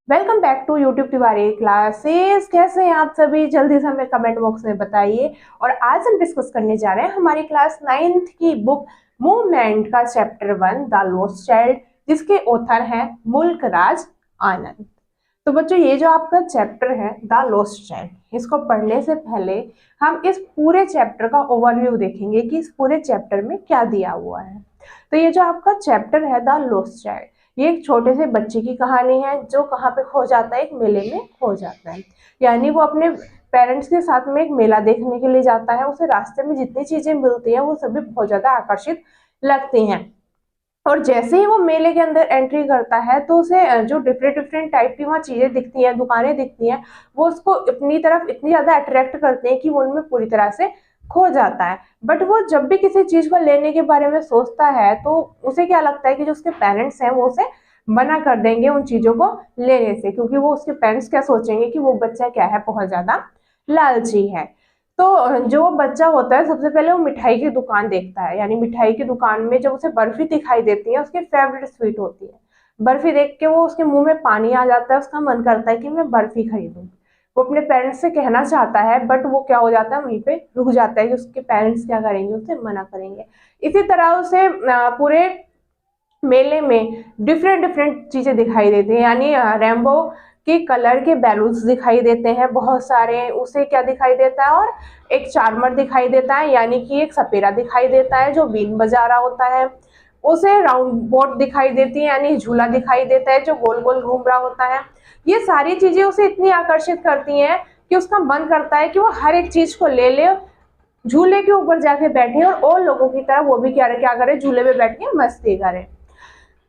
Welcome back to YouTube Tiwari classes. कैसे हैं आप सभी? जल्दी से हमें कमेंट बॉक्स में बताइए। और आज हम डिस्कस करने जा रहे हैं हमारी क्लास 9th की बुक मूवमेंट का चैप्टर 1 द लॉस्ट चाइल्ड, जिसके ऑथर हैं मुल्क राज आनंद। तो बच्चों, ये जो आपका चैप्टर है द लॉस्ट चाइल्ड, इसको पढ़ने से पहले हम इस पूरे चैप्टर का ओवरव्यू देखेंगे कि इस पूरे चैप्टर में क्या दिया हुआ है। तो ये जो आपका चैप्टर है द लॉस्ट चाइल्ड, ये एक छोटे से बच्चे की कहानी है जो कहाँ पे खो जाता है, एक मेले में खो जाता है। यानी वो अपने पेरेंट्स के साथ में एक मेला देखने के लिए जाता है। उसे रास्ते में जितनी चीजें मिलती हैं वो सभी बहुत ज्यादा आकर्षित लगती हैं। और जैसे ही वो मेले के अंदर एंट्री करता है तो उसे जो डिफरेंट डिफरेंट टाइप की वहाँ चीजें दिखती हैं, दुकानें दिखती हैं, वो उसको अपनी तरफ इतनी ज्यादा अट्रैक्ट करते हैं कि वो उनमें पूरी तरह से खो जाता है। बट वो जब भी किसी चीज को लेने के बारे में सोचता है तो उसे क्या लगता है कि जो उसके पेरेंट्स हैं वो उसे मना कर देंगे उन चीजों को लेने से, क्योंकि वो उसके पेरेंट्स क्या सोचेंगे कि वो बच्चा क्या है, बहुत ज्यादा लालची है। तो जो बच्चा होता है सबसे पहले वो मिठाई की दुकान देखता है। यानी मिठाई की दुकान में जब उसे बर्फी दिखाई देती है, उसकी फेवरेट स्वीट होती है, बर्फी देख के वो उसके मुंह में पानी आ जाता है, उसका मन करता है कि मैं बर्फी खरीदूं। वो अपने पेरेंट्स से कहना चाहता है बट वो क्या हो जाता है, वहीं पे रुक जाता है कि उसके पेरेंट्स क्या करेंगे, उसे मना करेंगे। इसी तरह उसे पूरे मेले में डिफरेंट डिफरेंट चीजें दिखाई देती हैं। यानी रेनबो के कलर के बैलून्स दिखाई देते हैं बहुत सारे। उसे क्या दिखाई देता है, और एक चार्मर दिखाई देता है, यानी कि एक सपेरा दिखाई देता है जो बीन बजा रहा होता है। उसे राउंड बोट दिखाई देती है, यानी झूला दिखाई देता है जो गोल गोल घूम रहा होता है। ये सारी चीजें उसे इतनी आकर्षित करती हैं कि उसका मन करता है कि वो हर एक चीज को ले ले, झूले के ऊपर जाके बैठे और लोगों की तरह वो भी क्या करे, झूले पे बैठ के मस्ती करे।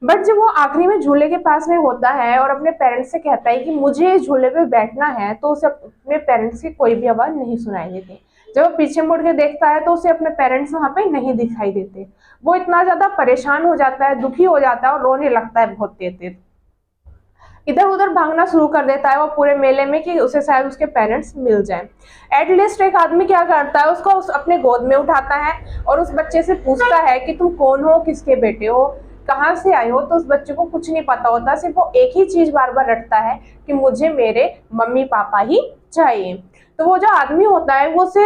बट जब वो आखिरी में झूले के पास में होता है और अपने पेरेंट्स से कहता है कि मुझे झूले पे बैठना है, तो उसे अपने पेरेंट्स की कोई भी आवाज नहीं सुनाई देती। जब वो पीछे मुड़ के देखता है तो उसे अपने पेरेंट्स वहां पे नहीं दिखाई देते। वो इतना ज्यादा परेशान हो जाता है, दुखी हो जाता है और रोने लगता है बहुत तेज तेज। इधर उधर भागना शुरू कर देता है वो पूरे मेले में कि उसे शायद उसके पेरेंट्स मिल जाए। एटलीस्ट एक आदमी क्या करता है, उसको अपने गोद में उठाता है और उस बच्चे से पूछता है कि तुम कौन हो, किसके बेटे हो, कहाँ से आए हो। तो उस बच्चे को कुछ नहीं पता होता, सिर्फ वो एक ही चीज बार बार रटता है कि मुझे मेरे मम्मी पापा ही चाहिए। तो वो जो आदमी होता है वो उसे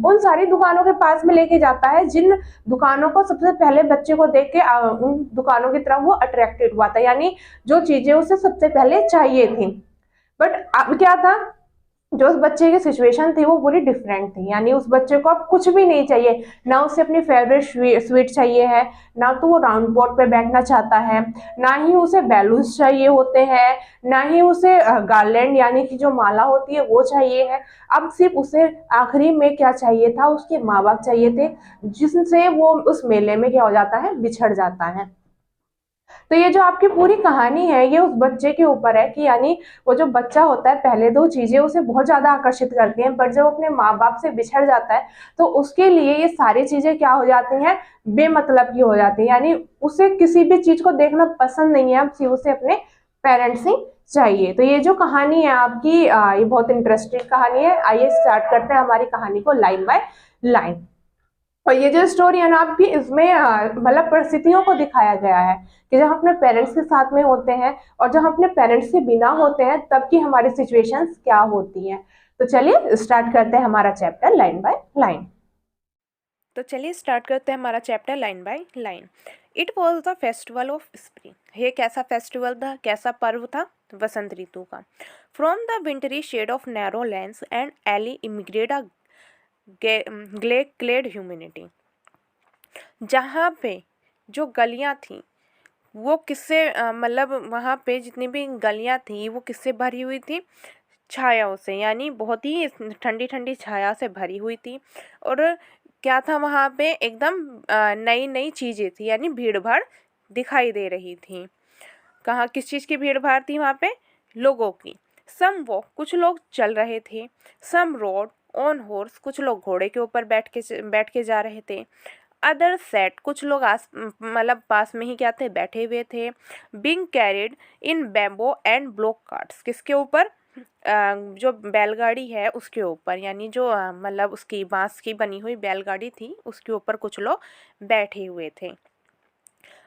उन सारी दुकानों के पास में लेके जाता है जिन दुकानों को सबसे पहले बच्चे को देख के उन दुकानों की तरफ वो अट्रैक्टेड हुआ था। यानी जो चीजें उसे सबसे पहले चाहिए थी। बट अब क्या था, जो उस बच्चे की सिचुएशन थी वो पूरी डिफरेंट थी। यानी उस बच्चे को अब कुछ भी नहीं चाहिए, ना उसे अपनी फेवरेट स्वीट चाहिए है, ना तो वो राउंड बोर्ड पे बैठना चाहता है, ना ही उसे बैलून्स चाहिए होते हैं, ना ही उसे गार्लैंड यानी कि जो माला होती है वो चाहिए है। अब सिर्फ उसे आखिरी में क्या चाहिए था, उसके माँ बाप चाहिए थे, जिनसे वो उस मेले में क्या हो जाता है, बिछड़ जाता है। तो ये जो आपकी पूरी कहानी है ये उस बच्चे के ऊपर है कि यानी वो जो बच्चा होता है, पहले दो चीजें उसे बहुत ज्यादा आकर्षित करती हैं, बट जब अपने माँ बाप से बिछड़ जाता है तो उसके लिए ये सारी चीजें क्या हो जाती हैं, बेमतलब की हो जाती है। यानी उसे किसी भी चीज को देखना पसंद नहीं है, अब सिर्फ उसे अपने पेरेंट्स ही चाहिए। तो ये जो कहानी है आपकी, ये बहुत इंटरेस्टिंग कहानी है। आइए स्टार्ट करते हैं हमारी कहानी को लाइन बाय लाइन। और ये जो स्टोरी है ना आपकी, इसमें मतलब परिस्थितियों को दिखाया गया है कि जब हम अपने पेरेंट्स के साथ में होते हैं और जब हम अपने पेरेंट्स के बिना होते हैं तब की हमारी सिचुएशंस क्या होती हैं। तो चलिए स्टार्ट करते हैं हमारा चैप्टर लाइन बाय लाइन। तो चलिए स्टार्ट करते हैं हमारा chapter line by line. It was the festival of spring. ये कैसा फेस्टिवल था, कैसा पर्व था? वसंत ऋतु का। From the wintry shade of narrow lands and alley emigrate a gaily clad humanity. जहाँ पे जो गलियाँ थी वो किससे मतलब वहाँ पे जितनी भी गलियाँ थी वो किससे भरी हुई थी? छायाओं से, यानी बहुत ही ठंडी ठंडी छाया से भरी हुई थी। और क्या था वहाँ पे, एकदम नई नई चीज़ें थी, यानी भीड़ भाड़ दिखाई दे रही थी। कहाँ किस चीज़ की भीड़ भाड़ थी वहाँ पे? लोगों की। सम वॉक, कुछ लोग चल रहे थे। सम रोड ऑन हॉर्स, कुछ लोग घोड़े के ऊपर बैठ के जा रहे थे। अदर सेट, कुछ लोग मतलब पास में ही क्या थे, बैठे हुए थे। Being carried in bamboo and bullock carts, किसके ऊपर? जो बैलगाड़ी है उसके ऊपर, यानी जो मतलब उसकी बांस की बनी हुई बैलगाड़ी थी उसके ऊपर कुछ लोग बैठे हुए थे।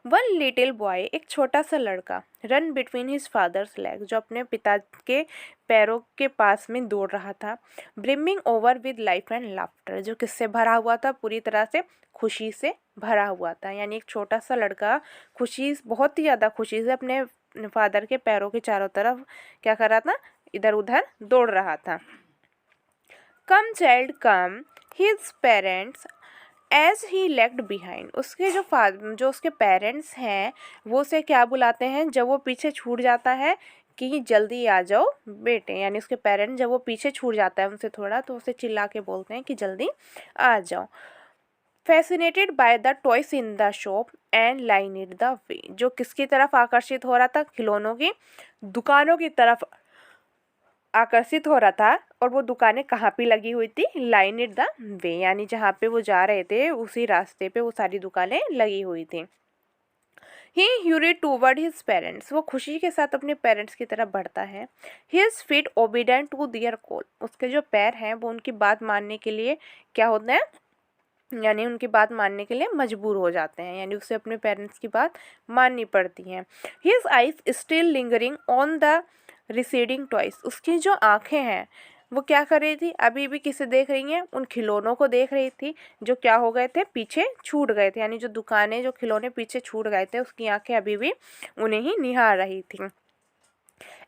वन लिटिल बॉय, एक छोटा सा लड़का, run between his father's leg, जो अपने पिता के पैरों के पास में दौड़ रहा था, brimming over with life and laughter, जो किससे भरा हुआ था, पूरी तरह से खुशी से भरा हुआ था। यानी एक छोटा सा लड़का बहुत ही ज़्यादा खुशी से अपने फादर के पैरों के चारों तरफ क्या कर रहा था, इधर उधर दौड़ रहा था। Come child come, his parents as he lagged behind, उसके जो उसके पेरेंट्स हैं वो उसे क्या बुलाते हैं जब वो पीछे छूट जाता है, कि जल्दी आ जाओ बेटे। यानी उसके पेरेंट्स जब वो पीछे छूट जाता है उनसे थोड़ा, तो उसे चिल्ला के बोलते हैं कि जल्दी आ जाओ। Fascinated by the toys in the shop and lined the way, जो किसकी तरफ आकर्षित हो रहा था, खिलौनों की दुकानों की तरफ आकर्षित हो रहा था। और वो दुकानें कहाँ पे लगी हुई थी, लाइनेड द वे, यानी जहाँ पे वो जा रहे थे उसी रास्ते पे वो सारी दुकानें लगी हुई थी। ही hurried toward his parents, वो खुशी के साथ अपने पेरेंट्स की तरफ बढ़ता है। His feet obedient to their call, उसके जो पैर हैं वो उनकी बात मानने के लिए क्या होते हैं, यानी उनकी बात मानने के लिए मजबूर हो जाते हैं, यानी उसे अपने पेरेंट्स की बात माननी पड़ती है। His eyes still lingering on the receding toys, उसकी जो आँखें हैं वो क्या कर रही थी, अभी भी किसे देख रही हैं, उन खिलौनों को देख रही थी जो क्या हो गए थे, पीछे छूट गए थे। यानी जो दुकानें, जो खिलौने पीछे छूट गए थे, उसकी आंखें अभी भी उन्हें ही निहार रही थी।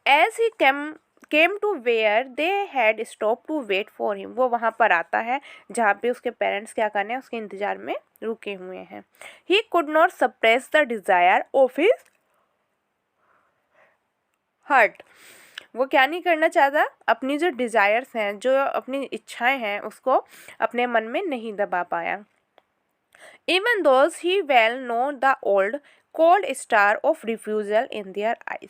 As he came to where they had stopped to wait for him, वो वहाँ पर आता है जहाँ पे उसके पेरेंट्स क्या करने हैं, उसके इंतजार में रुके हुए हैं। He could not suppress the desire of his heart, वो क्या नहीं करना चाहता, अपनी जो डिज़ायर्स हैं, जो अपनी इच्छाएं हैं, उसको अपने मन में नहीं दबा पाया। Even those he well know the old cold star of refusal in their eyes,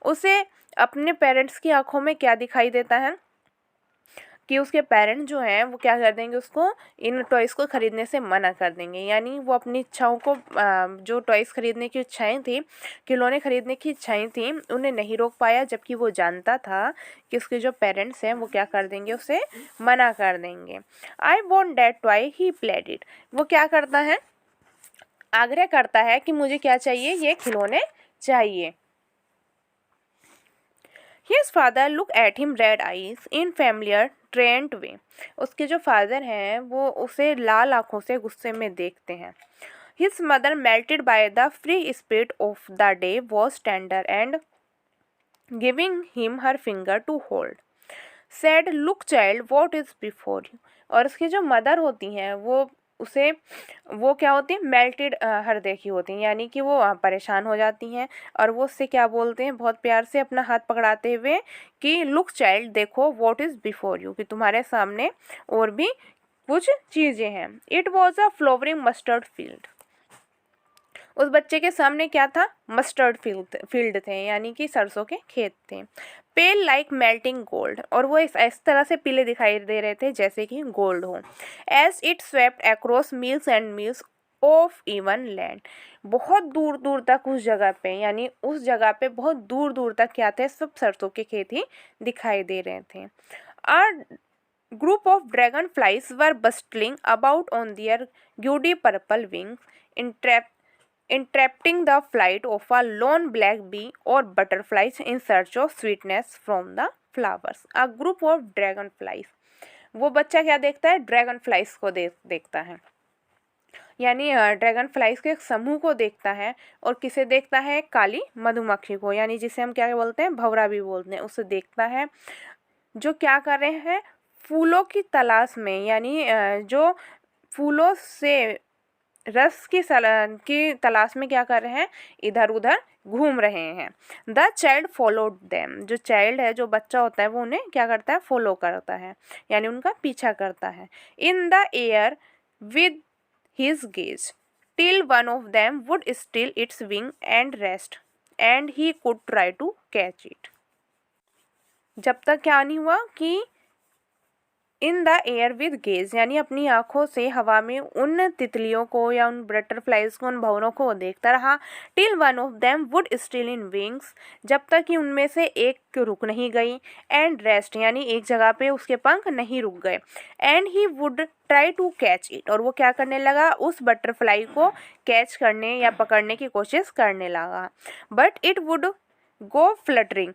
उसे अपने पेरेंट्स की आंखों में क्या दिखाई देता है कि उसके पेरेंट्स जो हैं वो क्या कर देंगे, उसको इन टॉयज़ को ख़रीदने से मना कर देंगे। यानी वो अपनी इच्छाओं को, जो टॉयज़ ख़रीदने की इच्छाएं थी, खिलौने ख़रीदने की इच्छाएं थी, उन्हें नहीं रोक पाया, जबकि वो जानता था कि उसके जो पेरेंट्स हैं वो क्या कर देंगे, उसे मना कर देंगे। I want that toy, he played it, वो क्या करता है, आग्रह करता है कि मुझे क्या चाहिए, ये खिलौने चाहिए। His father look at him red eyes in familiar trained way, उसके जो फादर हैं वो उसे लाल आंखों से गुस्से में देखते हैं। His mother melted by the free spirit of the day was tender and giving him her finger to hold, said look child what is before you, और उसकी जो मदर होती हैं वो क्या होती है, मेल्टेड हर देखी होती हैं, यानी कि वो परेशान हो जाती हैं और वो उससे क्या बोलते हैं, बहुत प्यार से अपना हाथ पकड़ाते हुए कि लुक चाइल्ड देखो व्हाट इज़ बिफोर यू, कि तुम्हारे सामने और भी कुछ चीज़ें हैं। It was a flowering mustard field, उस बच्चे के सामने क्या था, मस्टर्ड फील्ड थे, यानी कि सरसों के खेत थे। पेल लाइक मेल्टिंग गोल्ड, और वो इस तरह से पीले दिखाई दे रहे थे जैसे कि गोल्ड हो। As it swept across miles and miles of even land, बहुत दूर दूर तक उस जगह पे, यानी उस जगह पे बहुत दूर दूर तक क्या थे, सब सरसों के खेत ही दिखाई दे रहे थे। और group of dragon flies were bustling about on their gaudy purple wings interrupting the flight of a lone black bee or butterflies in search of sweetness from the flowers. A group of dragonflies, वो बच्चा क्या देखता है, dragon flies को देखता है, यानी dragon flies के एक समूह को देखता है। और किसे देखता है, काली मधुमक्खी को, यानी जिसे हम क्या बोलते हैं, भंवरा भी बोलते हैं, उसे देखता है, जो क्या कर रहे हैं, फूलों की तलाश में, यानी जो फूलों से रस की तलाश में क्या कर रहे हैं, इधर उधर घूम रहे हैं। द चाइल्ड फॉलोड देम, जो चाइल्ड है, जो बच्चा होता है, वो उन्हें क्या करता है, फॉलो करता है, यानी उनका पीछा करता है। In the air with his gaze till one of them would still its wing and rest and he could try to catch it, जब तक क्या नहीं हुआ कि in the air with gaze, यानी अपनी आंखों से हवा में उन तितलियों को या उन बटरफ्लाइज को, उन भंवरों को वो देखता रहा। Till one of them would still in wings, जब तक कि उनमें से एक रुक नहीं गई। एंड रेस्ट, यानी एक जगह पे उसके पंख नहीं रुक गए। And he would try to catch it, और वो क्या करने लगा, उस बटरफ्लाई को कैच करने या पकड़ने की कोशिश करने लगा। But it would go fluttering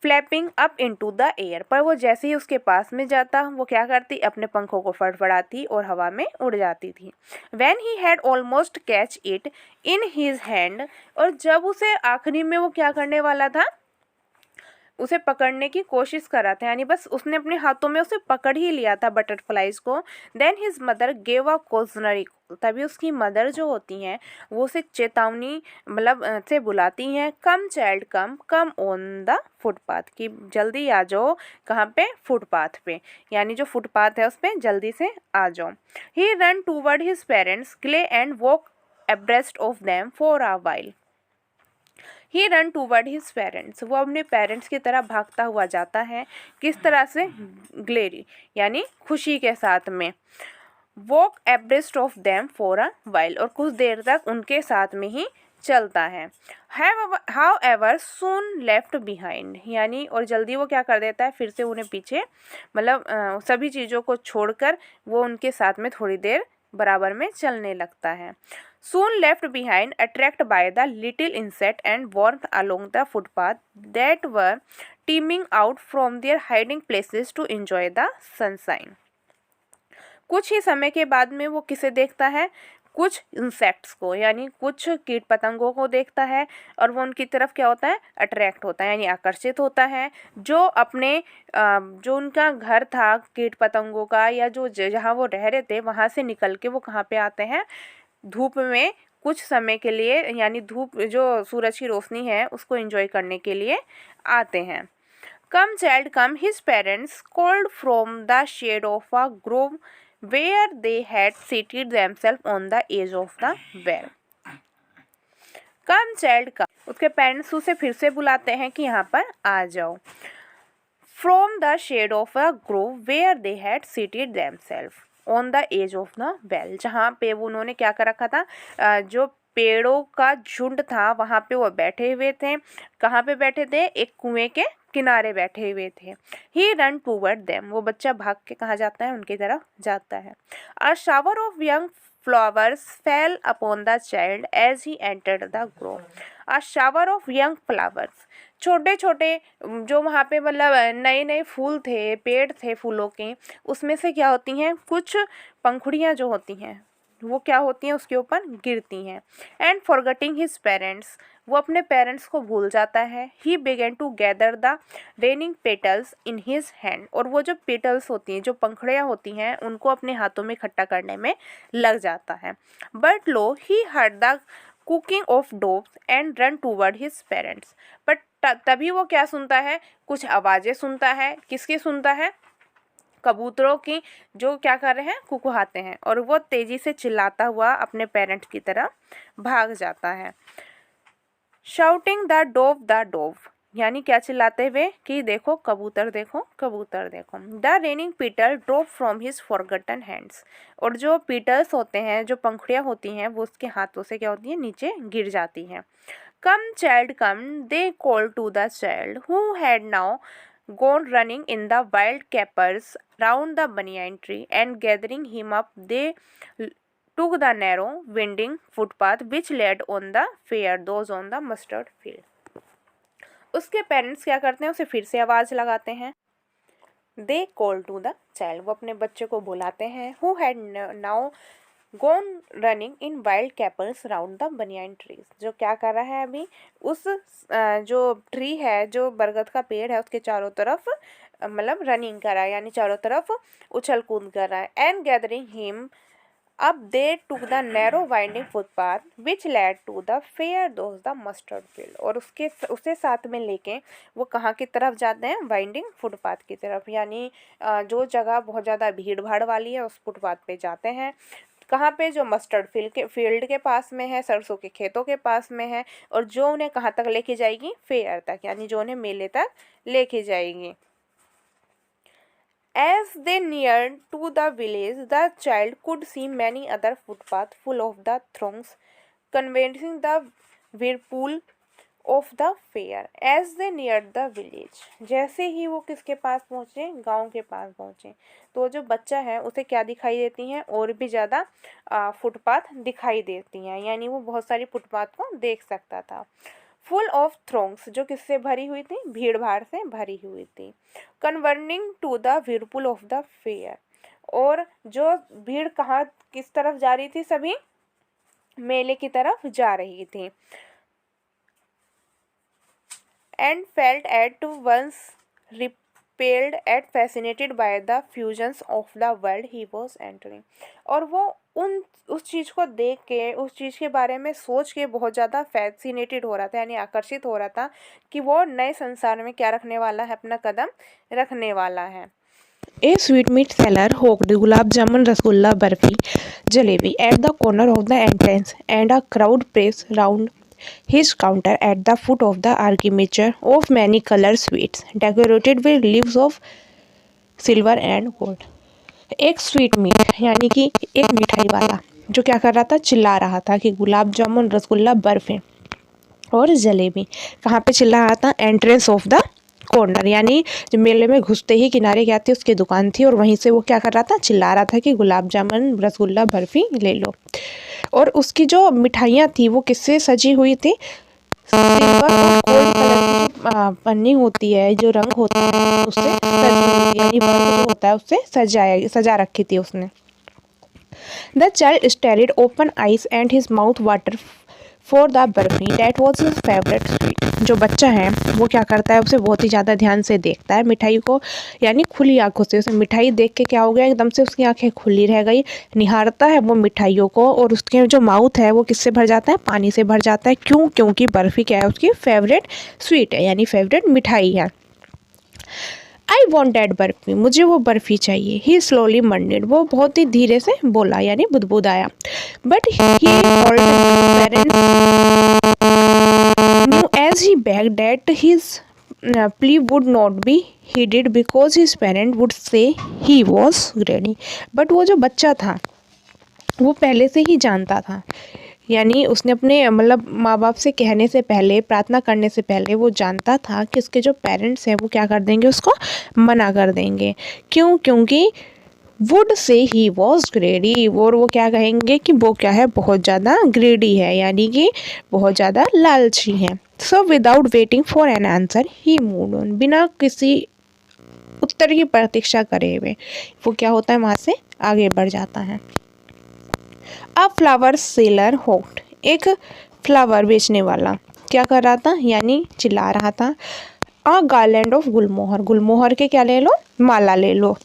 flapping up into the air, पर वो जैसे ही उसके पास में जाता वो क्या करती, अपने पंखों को फड़फड़ाती और हवा में उड़ जाती थी। When he had almost catch it in his hand, और जब उसे आखिरी में वो क्या करने वाला था, उसे पकड़ने की कोशिश कर रहा था, यानी बस उसने अपने हाथों में उसे पकड़ ही लिया था बटरफ्लाइज को। Then his mother gave a cautionary call, तभी उसकी मदर जो होती हैं वो उसे चेतावनी मतलब से बुलाती हैं, come child come come on the footpath, कि जल्दी आ जाओ, कहाँ पे, फुटपाथ पे, यानी जो फुटपाथ है उस पर जल्दी से आ जाओ। He run toward his parents clay and walk abreast of them for a while. He run toward his parents, वो अपने पेरेंट्स की तरह भागता हुआ जाता है। किस तरह से, ग्लेरी, यानी खुशी के साथ में। Walk abreast of them for a while, और कुछ देर तक उनके साथ में ही चलता है। How ever soon left behind, यानी और जल्दी वो क्या कर देता है, फिर से उन्हें पीछे, मतलब सभी चीज़ों को छोड़कर वो उनके साथ में थोड़ी देर बराबर में चलने लगता है। Soon left behind, attracted by the little insect and warmth along the footpath that were teeming out from their hiding places to enjoy the sunshine. कुछ ही समय के बाद में वो किसे देखता है, कुछ इंसेक्ट्स को, यानी कुछ कीट पतंगों को देखता है, और वो उनकी तरफ क्या होता है, अट्रैक्ट होता है, यानी आकर्षित होता है। जो अपने जो उनका घर था कीट पतंगों का, या जो जहाँ वो रह रहे थे वहाँ से निकल के वो कहाँ पे आते हैं, धूप में कुछ समय के लिए, यानी धूप जो सूरज की रोशनी है उसको एंजॉय करने के लिए आते हैं। Come child come, his parents called from the shade of a grove where they had seated themselves on the edge of the well. Come child come, उसके पेरेंट्स उसे फिर से बुलाते हैं कि यहाँ पर आ जाओ। From the shade of a grove where they had seated themselves on the edge of the well, जहाँ पे वो उन्होंने क्या कर रखा था, जो पेड़ों का झुंड था वहाँ पे वो बैठे हुए थे। कहाँ पे बैठे थे, एक कुएं के किनारे बैठे हुए थे। ही रन टूवर्ड देम, वो बच्चा भाग के कहाँ जाता है, उनकी तरफ जाता है। A shower of young flowers fell upon the child as he entered the grove. A shower of young flowers, छोटे छोटे जो वहाँ पे मतलब नए नए फूल थे, पेड़ थे फूलों के, उसमें से क्या होती हैं, कुछ पंखुड़ियाँ जो होती हैं वो क्या होती हैं, उसके ऊपर गिरती हैं। एंड फॉरगेटिंग हिज पेरेंट्स, वो अपने पेरेंट्स को भूल जाता है। He began to gather the raining petals in his hand, और वो जो पेटल्स होती हैं, जो पंखुड़ियाँ होती हैं, उनको अपने हाथों में इकट्ठा करने में लग जाता है। But lo he heard the cooking of doves and run toward his parents, but तभी वो क्या सुनता है, कुछ आवाज़ें सुनता है। किसकी सुनता है, कबूतरों की, जो क्या कर रहे हैं, कुकुहाते हैं, और वो तेजी से चिल्लाता हुआ अपने पेरेंट्स की तरफ भाग जाता है। शाउटिंग द डोव, यानी क्या चिल्लाते हुए कि देखो कबूतर देखो कबूतर देखो। The raining petal drop from his forgotten hands, और जो पीटल्स होते हैं, जो पंखुड़ियाँ होती हैं, वो उसके हाथों से क्या होती हैं, नीचे गिर जाती हैं। Come child come, they call to the child who had now gone running in the wild capers round the banyan tree, and gathering him up they took the narrow winding footpath which led on the fair those on the mustard field. उसके parents क्या करते हैं, उसे फिर से आवाज़ लगाते हैं। They call to the child, वो अपने बच्चे को बुलाते हैं। Who had now gone running in wild capers round the banyan trees, जो क्या कर रहा है अभी, उस जो ट्री है, जो बरगद का पेड़ है, उसके चारों तरफ मतलब रनिंग कर रहा है, यानी चारों तरफ उछल कूद कर रहा है। And gathering him up they to the narrow winding footpath which led to the fair those the mustard field, और उसे साथ में लेके वो कहाँ की तरफ जाते हैं, वाइंडिंग फुटपाथ की तरफ, यानी जो जगह बहुत ज़्यादा भीड़ भाड़ वाली है उस फुटपाथ पे जाते हैं। कहाँ पे, जो मस्टर्ड फील्ड के पास में है, सरसों के खेतों के पास में है, और जो उन्हें कहाँ तक लेके जाएगी, फेयर तक, यानी जो उन्हें मेले तक लेके जाएगी। As they neared to the village, the child could see many other footpaths full of the throngs, conveying the whirlpool of the fair. As they neared the village, जैसे ही वो किसके पास पहुँचे, गांव के पास पहुँचे, तो जो बच्चा है उसे क्या दिखाई देती हैं, और भी ज़्यादा फुटपाथ दिखाई देती हैं, यानी वो बहुत सारी फुटपाथ को देख सकता था। फुल ऑफ थ्रोंग्स, जो किससे भरी हुई थी, भीड़ भाड़ से भरी हुई थी। Converging to the whirlpool of the fair, और जो भीड़ कहाँ किस तरफ जा रही थी, सभी मेले की तरफ जा रही थी। And felt at once repelled at fascinated by the fusions of the world he was entering, और वो उस चीज़ को देख के, उस चीज़ के बारे में सोच के बहुत ज़्यादा फैसिनेटेड हो रहा था, यानी आकर्षित हो रहा था कि वो नए संसार में क्या रखने वाला है, अपना कदम रखने वाला है। A sweet meat seller hawked gulab jamun, rasgulla, barfi, jalebi at the corner of the entrance, and a crowd press round his counter at the foot of the architecture of many color sweets decorated with leaves of silver and gold। एक sweet meet यानी कि एक मिठाई वाला जो क्या कर रहा था, चिल्ला रहा था कि गुलाब जामुन, रसगुल्ला, बर्फी और जलेबी। कहाँ पे चिल्ला रहा था, एंट्रेंस ऑफ द कॉर्नर, यानी जो मेले में घुसते ही किनारे क्या थी, उसकी दुकान थी, और वहीं से वो क्या कर रहा था, चिल्ला रहा था कि गुलाब जामुन, रसगुल्ला, बर्फी ले लो। और उसकी जो मिठाइयाँ थी वो किससे सजी हुई थी, सिल्वर और गोल्ड कलर की जो पन्नी होती है, जो रंग होता है, उससे सजी हुई, यानी वर्क जो होता है उससे सजा रखी थी उसने। The child stared open eyes and his mouth water for the barfi that was his favourite sweet. जो बच्चा है वो क्या करता है, उसे बहुत ही ज़्यादा ध्यान से देखता है मिठाई को, यानी खुली आंखों से। उसे मिठाई देख के क्या हो गया, एकदम से उसकी आंखें खुली रह गई, निहारता है वो मिठाइयों को, और उसके जो माउथ है वो किससे भर जाता है, पानी से भर जाता है। क्यों? क्योंकि बर्फी क्या है, उसकी फेवरेट स्वीट है, यानी फेवरेट मिठाई है। आई वॉन्ट डैट बर्फी, मुझे वो बर्फी चाहिए। ही स्लोली मंडेड, वो बहुत ही धीरे से बोला, यानी बुदबुदाया। But he hold parents knew as he begged that his plea would not be heeded because his parent would say he was ready। But वो जो बच्चा था वो पहले से ही जानता था, यानी उसने अपने मतलब माँ बाप से कहने से पहले, प्रार्थना करने से पहले वो जानता था कि उसके जो पेरेंट्स हैं वो क्या कर देंगे, उसको मना कर देंगे। क्यों? क्योंकि वुड से ही वॉज ग्रेडी, और वो क्या कहेंगे कि वो क्या है, बहुत ज़्यादा ग्रेडी है, यानी कि बहुत ज़्यादा लालची है। So without waiting for an answer he moved on, बिना किसी उत्तर की प्रतीक्षा करे हुए वो क्या होता है, वहाँ से आगे बढ़ जाता है। अ फ्लावर सेलर होक्ड, एक फ्लावर बेचने वाला क्या कर रहा था, यानी चिल्ला रहा था। अ गार्लैंड ऑफ गुलमोहर, गुलमोहर के क्या ले लो, माला ले लो।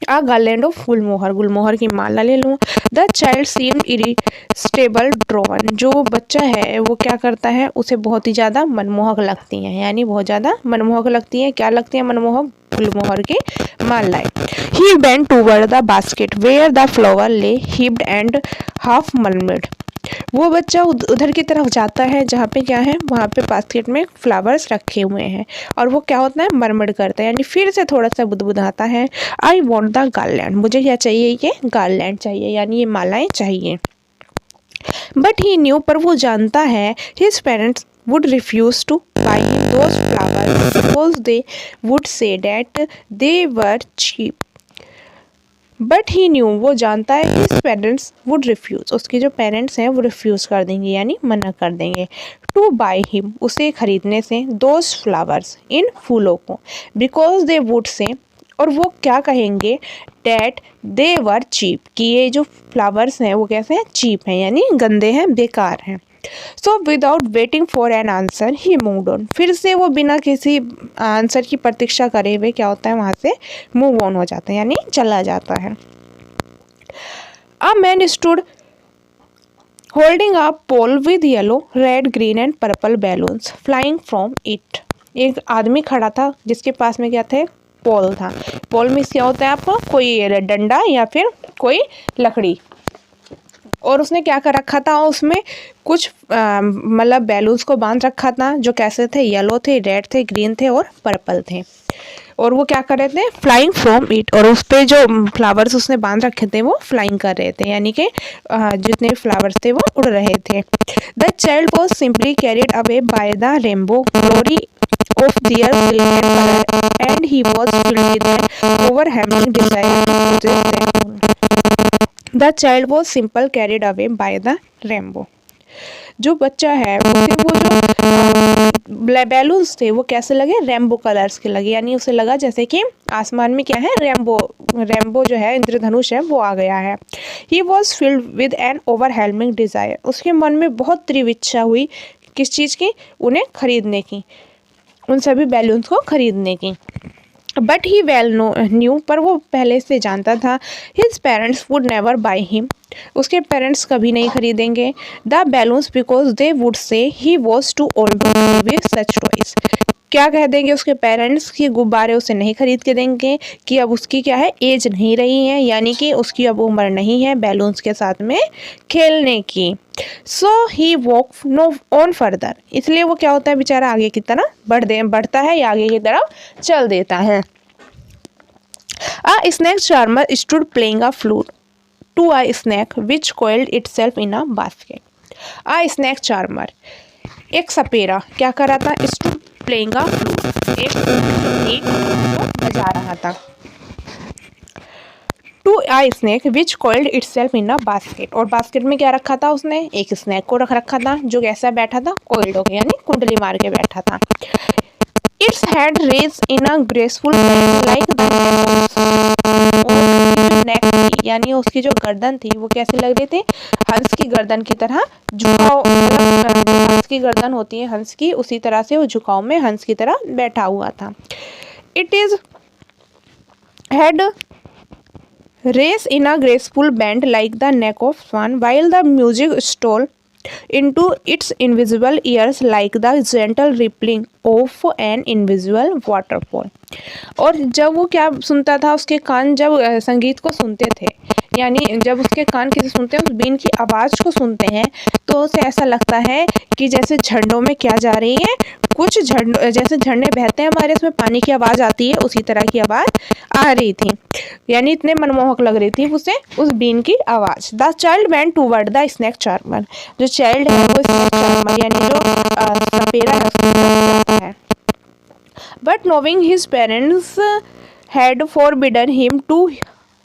आ गार्लैंड ऑफ गुलमोहर, गुलमोहर की माला ले लूँ। The child seemed irritable drawn, जो बच्चा है वो क्या करता है, उसे बहुत ही ज़्यादा मनमोहक लगती हैं, यानी बहुत ज़्यादा मनमोहक लगती हैं। क्या लगती हैं मनमोहक? गुलमोहर की मालाएं। He bent toward the basket where the flower lay heaped and half murmured, वो बच्चा उधर की तरफ जाता है जहाँ पे क्या है, वहाँ पे बास्केट में फ्लावर्स रखे हुए हैं, और वो क्या होता है, मरमड़ करता है, यानी फिर से थोड़ा सा बुदबुदाता है। आई वॉन्ट द गार्लैंड, मुझे क्या चाहिए, ये गार्लैंड चाहिए, यानी ये मालाएं चाहिए। बट ही न्यू, पर वो जानता है, his parents would refuse to buy him those flowers because they would say that they were cheap। But he new, वो जानता है हिज पेरेंट्स वुड रिफ्यूज़, उसके जो पेरेंट्स हैं वो रिफ्यूज़ कर देंगे, यानी मना कर देंगे। टू बाई हिम, उसे खरीदने से, दोज फ्लावर्स, इन फूलों को, बिकॉज दे वुड से, और वो क्या कहेंगे, डैट दे वर चीप, कि ये जो फ्लावर्स हैं वो कैसे हैं, चीप हैं, यानी गंदे हैं, बेकार हैं। So without waiting for an answer he moved on, फिर से वो बिना किसी आंसर की प्रतीक्षा करे हुए क्या होता है, वहाँ से मूव ऑन हो जाता है, यानी चला जाता है। A man stood holding a pole with yellow, red, green and purple balloons flying from it, एक आदमी खड़ा था जिसके पास में क्या थे, पोल था। पोल में क्या होता है आपका, कोई डंडा या फिर कोई लकड़ी, और उसने क्या कर रखा था, उसमें कुछ मतलब बैलून्स को बांध रखा था, जो कैसे थे, येलो थे, रेड थे, ग्रीन थे और पर्पल थे। और वो क्या कर रहे थे, फ्लाइंग फ्रॉम इट, और उस पे जो फ्लावर्स उसने बांध रखे थे वो फ्लाइंग कर रहे थे, यानी कि जितने फ्लावर्स थे वो उड़ रहे थे। The child was simply carried away by the rainbow glory of their brilliant color and he was filled with an overwhelming desire to possess them all. The child was simply carried away by the rainbow. जो बच्चा है उसे वो जो balloons थे वो कैसे लगे, रेनबो कलर्स के लगे, यानी उसे लगा जैसे कि आसमान में क्या है, रेनबो जो है, इंद्रधनुष है, वो आ गया है। He was filled with N overwhelming desire, उसके मन में बहुत तीव्र इच्छा हुई किस चीज़ की, उन्हें खरीदने की, उन सभी बैलून्स को खरीदने की। बट ही वेल न्यू, पर वो पहले से जानता था, his parents would never buy him, उसके पेरेंट्स कभी नहीं खरीदेंगे the balloons because they would say he was too old to play with such toys. क्या कह देंगे उसके पेरेंट्स कि गुब्बारे उसे नहीं खरीद के देंगे, कि अब उसकी क्या है, एज नहीं रही है, यानी कि उसकी अब उम्र नहीं है बैलून्स के साथ में खेलने की। सो ही वॉक नो ऑन फर्दर, इसलिए वो क्या होता है बेचारा आगे की तरफ बढ़ता है या आगे की तरफ चल देता है। A snake charmer stood playing a flute to a snake which coiled itself in a basket. A snake charmer, एक सपेरा क्या कर रहा था, stood playing a flute, एक ऊँट को बजा रहा था। To I snake which coiled itself in a basket, और बास्केट में क्या रखा था उसने, एक स्नैक को रख रखा था जो कैसा बैठा था, कोल्ड होके यानी कुंडली मार के बैठा था। Its head raise in a graceful like the neck थी, यानी उसकी जो गर्दन थी वो कैसी लग रही थी, हंस की गर्दन की तरह झुकाव, हंस की गर्दन होती है हंस की, उसी तरह से वो झुकाव में हंस की तरह बैठा हुआ था। It is head race in a graceful bend like the neck of swan, while the music stole into its invisible ears like the gentle rippling of an invisible waterfall। और जब वो क्या सुनता था, उसके कान जब संगीत को सुनते थे, यानी जब उसके कान किसी सुनते हैं, उस बीन की आवाज़ को सुनते हैं, तो उसे ऐसा लगता है कि जैसे झरनों में क्या जा रही है, कुछ जैसे झरने बहते हैं हमारे, इसमें पानी की आवाज़ आती है, उसी तरह की आवाज़ आ रही थी, यानी इतने मनमोहक लग रही थी उसे उस बीन की आवाज़। The child went toward the snake charmer, जो चाइल्ड है वो स्नैक चार्मर यानी जो सपेरा है उसकी तरफ जाता है। But knowing his parents had forbidden him to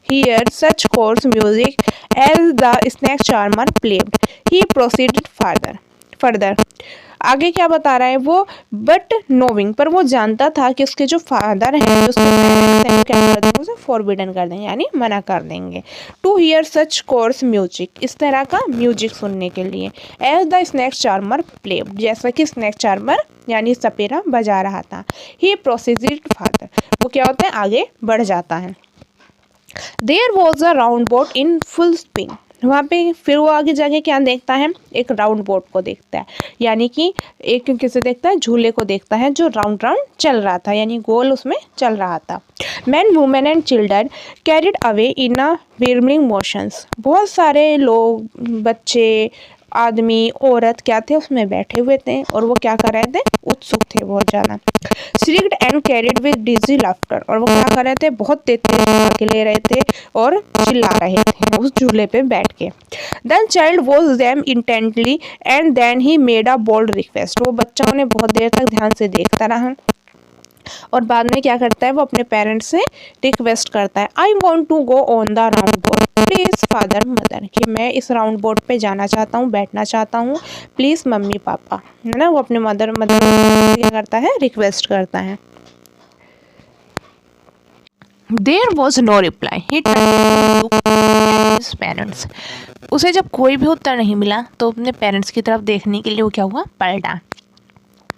hear such coarse music as the snake charmer played. He proceeded further. आगे क्या बता रहा है वो, बट नोविंग, पर वो जानता था कि उसके जो फादर हैं, जो उसके पेरेंट्स हैं, वो क्या कर देंगे, उसे फॉरबिडन कर देंगे, यानी मना कर देंगे। To hear such coarse music, इस तरह का म्यूजिक सुनने के लिए। As the snake charmer play, जैसा कि स्नैक चार्मर यानी सपेरा बजा रहा था। ही प्रोसीडेड फर्दर, वो क्या होता है आगे बढ़ जाता है। There was a round boat in full spin, वहाँ पे फिर वो आगे जाके क्या देखता है, एक राउंड बोट को देखता है, यानी कि एक किसे देखता है, झूले को देखता है जो राउंड राउंड चल रहा था, यानी गोल उसमें चल रहा था। Man women and children carried away in a whirling motions, बहुत सारे लोग, बच्चे, आदमी, औरत क्या थे उसमें बैठे हुए थे, और वो क्या कर रहे थे, उत्सुक थे बहुत ज़्यादा। Shrieked and carried with dizzy laughter, और वो क्या कर रहे थे, बहुत तेज के ले रहे थे और चिल्ला रहे थे उस झूले पे बैठ के। Then child watch them intently and then he made a bold request, वो बच्चा उन्हें बहुत देर तक ध्यान से देखता रहा और बाद में क्या करता है, वो अपने पेरेंट्स से रिक्वेस्ट करता है, I want to go on the round boat please father mother, कि मैं इस राउंड बोट पे जाना चाहता हूँ, बैठना चाहता हूँ, प्लीज़ मम्मी पापा, है ना, वो अपने मदर क्या करता है, रिक्वेस्ट करता है। There was no reply, he his parents, उसे जब कोई भी उत्तर नहीं मिला तो अपने पेरेंट्स की तरफ देखने के लिए वो क्या हुआ, पलटा,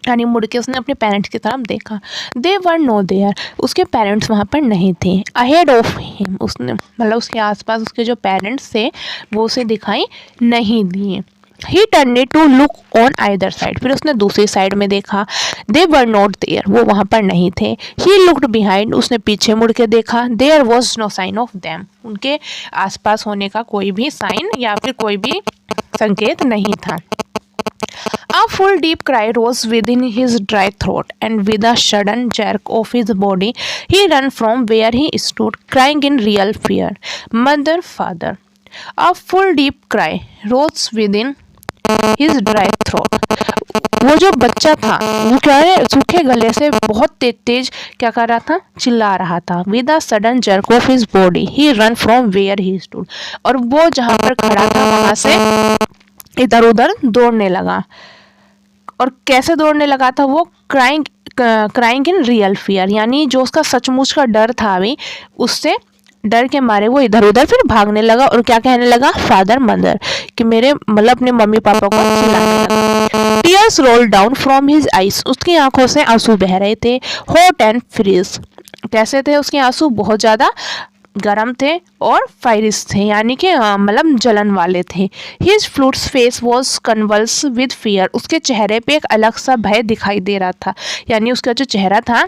यानी मुड़ के उसने अपने पेरेंट्स की तरफ देखा। दे वर नो देयर, उसके पेरेंट्स वहाँ पर नहीं थे। अहेड ऑफ हिम, उसने मतलब उसके आसपास उसके जो पेरेंट्स थे वो उसे दिखाई नहीं दिए। He turn to look on either side, फिर उसने दूसरी साइड में देखा। दे वर नॉट देयर, वो वहाँ पर नहीं थे। ही लुक्ड बिहाइंड, उसने पीछे मुड़ के देखा। There was no sign of them, उनके आसपास होने का कोई भी साइन या फिर कोई भी संकेत नहीं था। A full deep cry rose within his dry throat, and with a sudden jerk of his body, he ran from where he stood, crying in real fear, "Mother, father." A full deep cry rose within his dry throat. वो जो बच्चा था वो क्या है, सूखे गले से बहुत तेज तेज क्या कर रहा था, चिल्ला रहा था। With a sudden jerk of his body he run from where he stood, और वो जहाँ पर खड़ा था वहां से इधर उधर दौड़ने लगा। और कैसे दौड़ने लगा था वो, क्राइंग इन रियल फियर, यानी जो उसका सचमुच का डर था अभी, उससे डर के मारे वो इधर उधर फिर भागने लगा और क्या कहने लगा, फादर मदर, कि मेरे मतलब अपने मम्मी पापा को चिल्लाने लगा। Tears roll down from his eyes, उसकी आंखों से आंसू बह रहे थे। हॉट एंड फ्रीज, कैसे थे उसके आंसू, बहुत ज़्यादा गर्म थे और फायरिस थे, यानी कि मतलब जलन वाले थे। His flutes face was convulse with fear, उसके चेहरे पे एक अलग सा भय दिखाई दे रहा था, यानी उसका जो चेहरा था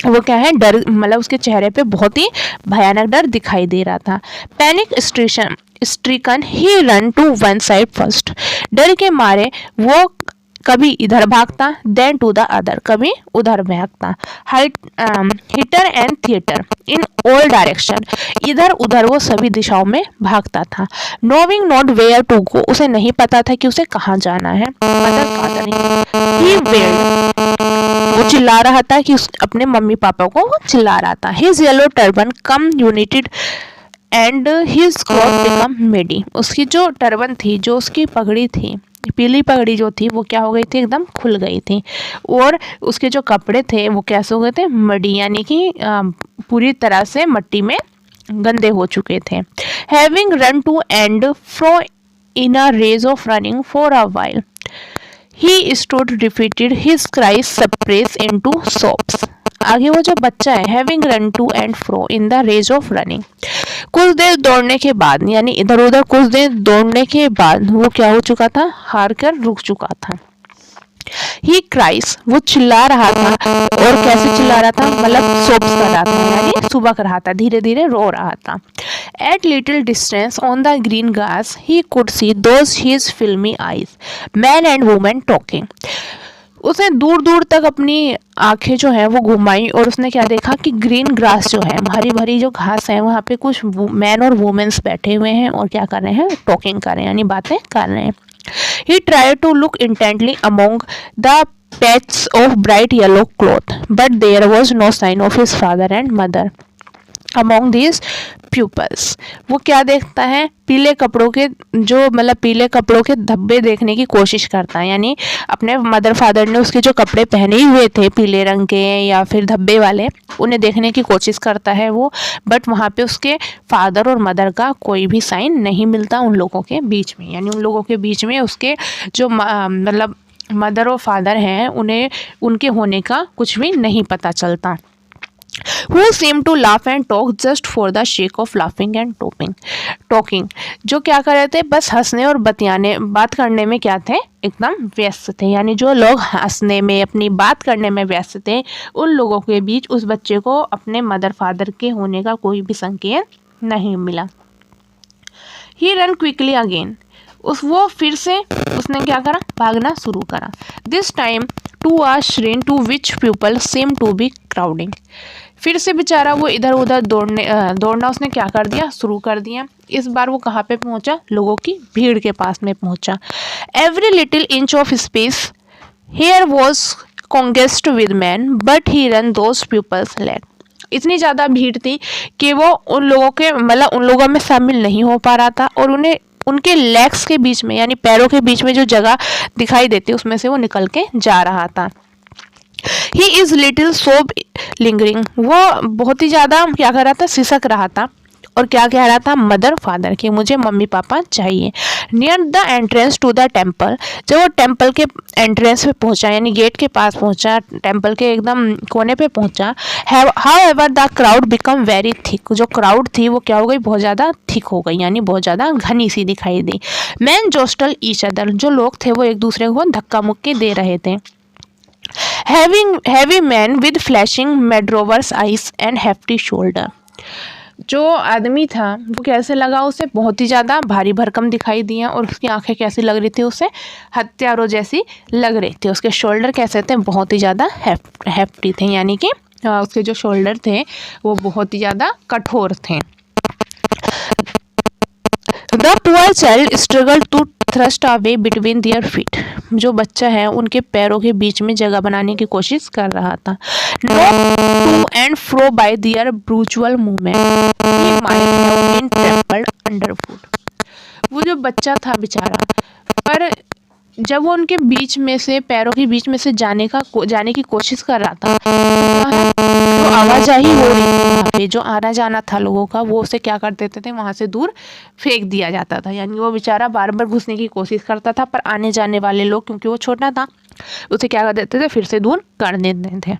वो क्या है, डर, मतलब उसके चेहरे पे बहुत ही भयानक डर दिखाई दे रहा था। Panic stricken he run to one side first, डर के मारे वो कभी इधर भागता, देन टू द अदर, कभी उधर भागता। Hither and thither in all direction, इधर उधर वो सभी दिशाओं में भागता था। Knowing not where to go, उसे नहीं पता था कि उसे कहाँ जाना है। मदर फादर ही वेल्ड, वो चिल्ला रहा था कि अपने मम्मी पापा को वो चिल्ला रहा था। His yellow turban come united and his cloth become muddy, उसकी जो टर्बन थी, जो उसकी पगड़ी थी, पीली पगड़ी जो थी वो क्या हो गई थी, एकदम खुल गई थी, और उसके जो कपड़े थे वो कैसे हो गए थे, मडी, यानी कि पूरी तरह से मिट्टी में गंदे हो चुके थे। Having run to and fro in a rage of running for a while, he stood repeated his cries suppress into sobs. आगे वो जो बच्चा है, having run to and fro in the rage of running, कुछ देर दौड़ने के बाद, यानी इधर उधर कुछ देर दौड़ने के बाद वो क्या हो चुका था, हार कर रुक चुका था। ही क्राइस, वो चिल्ला रहा था, और कैसे चिल्ला रहा था, मतलब सोप्स कर रहा था, यानी सुबह रहा था, धीरे धीरे रो रहा था। At little distance on the green grass he could see those his filmy eyes, man and women talking. उसने दूर दूर तक अपनी आंखें जो है वो घुमाई, और उसने क्या देखा कि ग्रीन ग्रास जो है, हरी भरी जो घास है, वहाँ पे कुछ मैन और वुमेन्स बैठे हुए हैं और क्या कर रहे हैं, टॉकिंग कर रहे हैं, यानी बातें कर रहे हैं। He tried to look intently among the patches of bright yellow cloth, but there was no sign of his father and mother among these pupils. वो क्या देखता है, पीले कपड़ों के जो, मतलब पीले कपड़ों के धब्बे देखने की कोशिश करता है, यानी अपने मदर फादर ने उसके जो कपड़े पहने हुए थे पीले रंग के या फिर धब्बे वाले, उन्हें देखने की कोशिश करता है वो, बट वहाँ पे उसके फादर और मदर का कोई भी साइन नहीं मिलता उन लोगों के बीच में, यानी उन लोगों के बीच में उसके जो मतलब मदर और फादर हैं, उन्हें उनके होने का कुछ भी नहीं पता चलता। Who seemed to laugh and talk just for the sake of laughing and talking, जो क्या कर रहे थे, बस हंसने और बतियाने, बात करने में क्या थे, एकदम व्यस्त थे, यानी जो लोग हंसने में, अपनी बात करने में व्यस्त थे, उन लोगों के बीच उस बच्चे को अपने मदर फादर के होने का कोई भी संकेत नहीं मिला। He ran quickly again, वो फिर से उसने क्या करा, भागना शुरू करा। This time to a shrine to which people seem to be crowding, फिर से बेचारा वो इधर उधर दौड़ना उसने क्या कर दिया, शुरू कर दिया। इस बार वो कहाँ पे पहुंचा, लोगों की भीड़ के पास में पहुंचा। Every little inch of space here was congest with man, but he run those peoples leg, इतनी ज़्यादा भीड़ थी कि वो उन लोगों के, मतलब उन लोगों में शामिल नहीं हो पा रहा था, और उन्हें उनके लेग्स के बीच में, यानी पैरों के बीच में जो जगह दिखाई देती उसमें से वो निकल के जा रहा था। ही इज लिटिल सोब लिंगरिंग, वो बहुत ही ज़्यादा क्या कर रहा था, सिसक रहा था, और क्या कह रहा था, मदर फादर के, मुझे मम्मी पापा चाहिए। Near the entrance to the temple, जब वो टेम्पल के एंट्रेंस पे पहुंचा, यानी गेट के पास पहुंचा, टेम्पल के एकदम कोने पे पहुंचा। However the crowd become very thick, जो क्राउड थी वो क्या हो गई, बहुत ज़्यादा थिक हो गई, यानी बहुत ज़्यादा घनी सी दिखाई दी। मैन जोस्टल ईच अदर, जो लोग थे वो एक दूसरे को धक्का मुक्की दे रहे थे। Heavy man with flashing medrover's eyes and hefty shoulder, जो आदमी था वो कैसे लगा उसे, बहुत ही ज़्यादा भारी भरकम दिखाई दिया, और उसकी आंखें कैसी लग रही थी उसे, हत्यारों जैसी लग रही थी। उसके शोल्डर कैसे थे, बहुत ही ज़्यादा हैफ्टी थे, यानी कि उसके जो शोल्डर थे वो बहुत ही ज़्यादा कठोर थे। The poor child struggle to thrust away between their feet. जो बच्चा है उनके पैरों के बीच में जगह बनाने की कोशिश कर रहा था। Not to and fro by their brutal movement he might have been trampled underfoot. वो जो बच्चा था बेचारा, पर जब वो उनके बीच में से, पैरों के बीच में से जाने की कोशिश कर रहा था, तो आवाजाही हो रही थी वहाँ पे, जो आना जाना था लोगों का, वो उसे क्या कर देते थे, वहाँ से दूर फेंक दिया जाता था। यानी वो बेचारा बार बार घुसने की कोशिश करता था, पर आने जाने वाले लोग, क्योंकि वो छोटा था, उसे क्या कर देते थे, फिर से दूर कर देते थे।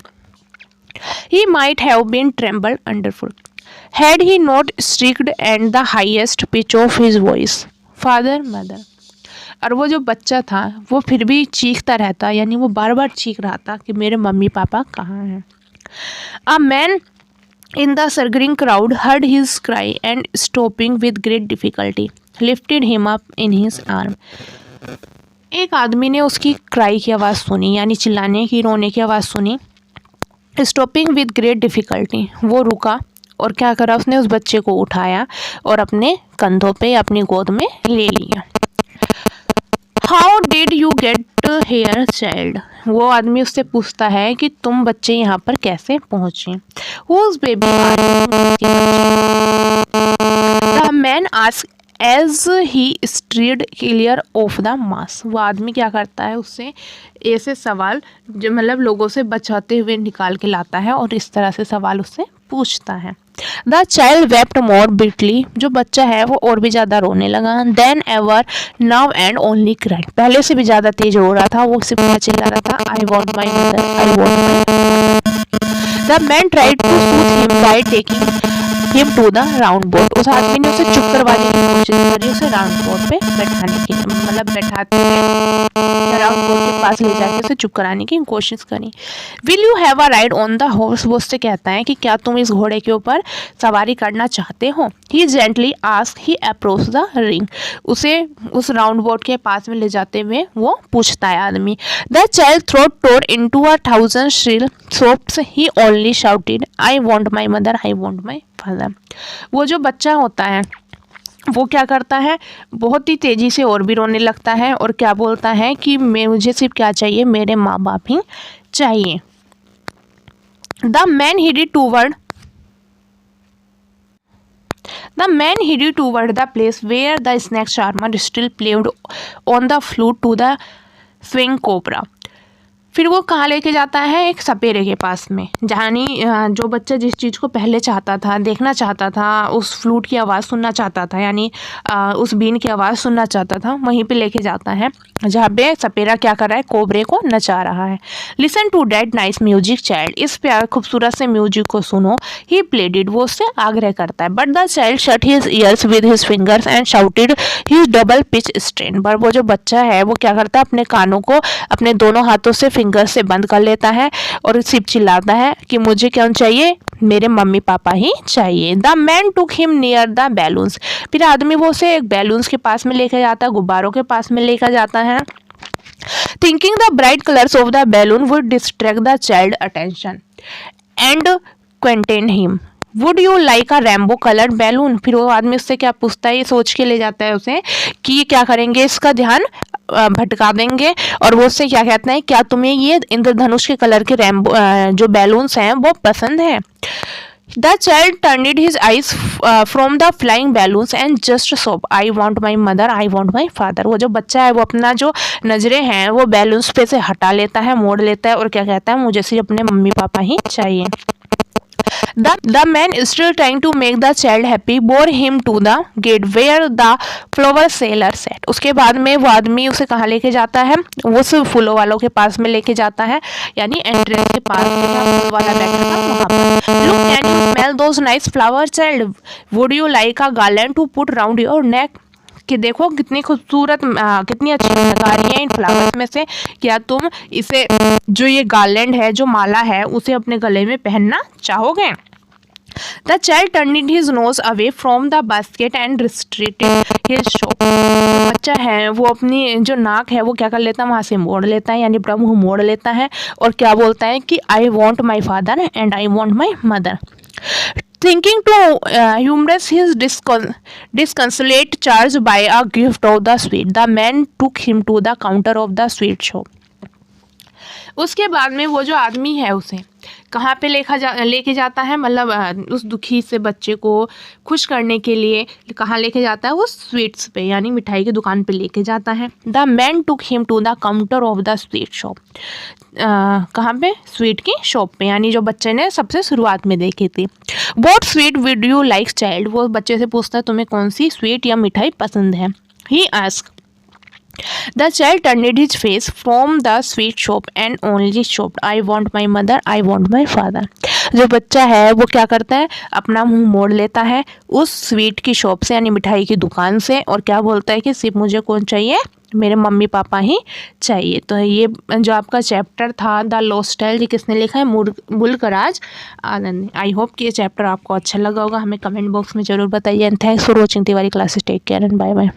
He might have been trembled underfoot had he not shrieked at the highest pitch of his voice, Father, Mother। और वो जो बच्चा था वो फिर भी चीखता रहता, यानी वो बार बार चीख रहा था कि मेरे मम्मी पापा कहाँ हैं। A man in the surging crowd heard his cry and stopping with great difficulty lifted him up in his arm। एक आदमी ने उसकी क्राई की आवाज़ सुनी, यानी चिल्लाने की, रोने की आवाज़ सुनी। स्टॉपिंग विद ग्रेट डिफ़िकल्टी, वो रुका और क्या करा, उसने उस बच्चे को उठाया और अपने कंधों पे, अपनी गोद में ले लिया। How did you get here child. वो आदमी उससे पूछता है कि तुम बच्चे यहाँ पर कैसे पहुँचे। Whose baby are you. The man ask as he strode clear of the mass. वो आदमी क्या करता है, उससे ऐसे सवाल जो मतलब लोगों से बचाते हुए निकाल के लाता है, और इस तरह से सवाल उससे पूछता है। The child wept more Bitly. जो बच्चा है वो और भी ज़्यादा रोने लगा। Then ever, now and only cried. पहले से भी ज़्यादा तेज रो रहा था, वो सिर्फ चिल्ला रहा था, I want my mother, I want my. The man tried to soothe him by taking him to the round board. उस आदमी ने उसे चुप करवाने की कोशिश करी, उसे राउंड बोर्ड पे बैठाने की, मतलब बैठाते हुए राउंड बोर्ड के पास ले जाके उसे चुप कराने की कोशिश करी। Will you have a ride on the horse. वो उससे कहता है कि क्या तुम इस घोड़े के ऊपर सवारी करना चाहते हो। He gently ask, he approach the ring. उसे उस राउंड बोर्ड के पास में ले जाते हुए वो पूछता है आदमी। The child throat tore into 1,000 shrill sobs. He only shouted, I want my mother, I want my father. वो जो बच्चा होता है वो क्या करता है, बहुत ही तेज़ी से और भी रोने लगता है, और क्या बोलता है कि मुझे सिर्फ क्या चाहिए, मेरे माँ बाप ही चाहिए। The man headed toward the place where the snake charmer still played on the flute to the swing cobra। फिर वो कहाँ लेके जाता है, एक सपेरे के पास में, जहानी जो बच्चा जिस चीज़ को पहले चाहता था, देखना चाहता था, उस फ्लूट की आवाज़ सुनना चाहता था, यानी उस बीन की आवाज़ सुनना चाहता था, वहीं पे लेके जाता है जहाँ पे सपेरा क्या कर रहा है, कोबरे को नचा रहा है। Listen to that nice music child. इस प्यार खूबसूरत से म्यूजिक को सुनो। He played it. वो उससे आग्रह करता है। But the child shut his ears with his fingers and shouted his double pitch strain. पर वो जो बच्चा है वो क्या करता है, अपने कानों को अपने दोनों हाथों से फिंगर से बंद कर लेता है और सिर्फ चिल्लाता है कि मुझे कौन चाहिए, मेरे मम्मी पापा ही चाहिए। The man took him near the balloons. फिर आदमी वो उसे एक बैलून्स के पास में लेकर जाता है, गुब्बारों के पास में लेकर जाता है। Thinking the bright colours of the balloon would distract the child attention and quieten him. Would you like a rainbow coloured balloon. फिर वो आदमी उससे क्या पूछता है, ये सोच के ले जाता है उसे कि ये क्या करेंगे, इसका ध्यान भटका देंगे, और वो उससे क्या कहते हैं, क्या तुम्हें ये इंद्रधनुष के कलर के रेम्बो जो बैलून्स हैं वो पसंद है। The child turned his eyes from the flying balloons and just soap, I want my mother, I want my father. वो जो बच्चा है वो अपना जो नजरें हैं वो बैलून्स पे से हटा लेता है, मोड़ लेता है, और क्या कहता है, मुझे सिर्फ अपने मम्मी पापा ही चाहिए। The man still trying to make the child happy bore him to the gate where the flower seller sat। उसके बाद में वो आदमी उसे कहाँ लेके जाता है, वो सिर्फ फूलों वालों के पास में लेके जाता है, यानी एंट्रेंस के पास में जहाँ फूल वाला बैठा था वहाँ पर। Look, can you smell those nice flowers, child? Would you like a garland to put round your neck? कि देखो कितनी खूबसूरत, कितनी अच्छी खुशबू है इन फ्लावर्स में से, क्या तुम इसे, जो ये गार्लैंड है, जो माला है, उसे अपने गले में पहनना चाहोगे। The child turned his nose away from the basket and restricted his shop. बच्चा है वो अपनी जो नाक है वो क्या कर लेता है, वहाँ से मोड़ लेता है, यानी अपना मुँह मोड़ लेता है और क्या बोलता है कि आई want my father and I want my mother. Thinking to humorous his disconsolate charge by a gift of the sweet, the man took him to the counter of the sweet shop. उसके बाद में वो जो आदमी है उसे कहाँ पे लेके जाता है, मतलब उस दुखी से बच्चे को खुश करने के लिए कहाँ लेके जाता है, वो स्वीट्स पे यानी मिठाई की दुकान पे लेके जाता है। The man took him to the counter of the sweet shop. कहाँ पे, स्वीट की शॉप पे, यानी जो बच्चे ने सबसे शुरुआत में देखी थी। What sweet would you like child, वो बच्चे से पूछता है तुम्हें कौन सी स्वीट या मिठाई पसंद है। He ask. The child turned his face from the sweet shop and only sobbed, I want my mother, I want my father. जो बच्चा है वो क्या करता है, अपना मुंह मोड़ लेता है उस स्वीट की शॉप से यानी मिठाई की दुकान से, और क्या बोलता है कि सिर्फ मुझे कौन चाहिए, मेरे मम्मी पापा ही चाहिए। तो ये जो आपका चैप्टर था द लॉस्ट चाइल्ड, ये किसने लिखा है, मुल्कराज आनंद ने। आई होप कि ये चैप्टर आपको अच्छा लगा होगा, हमें कमेंट बॉक्स में ज़रूर बताइए। And thanks for watching Tiwari classes. Take care and bye bye.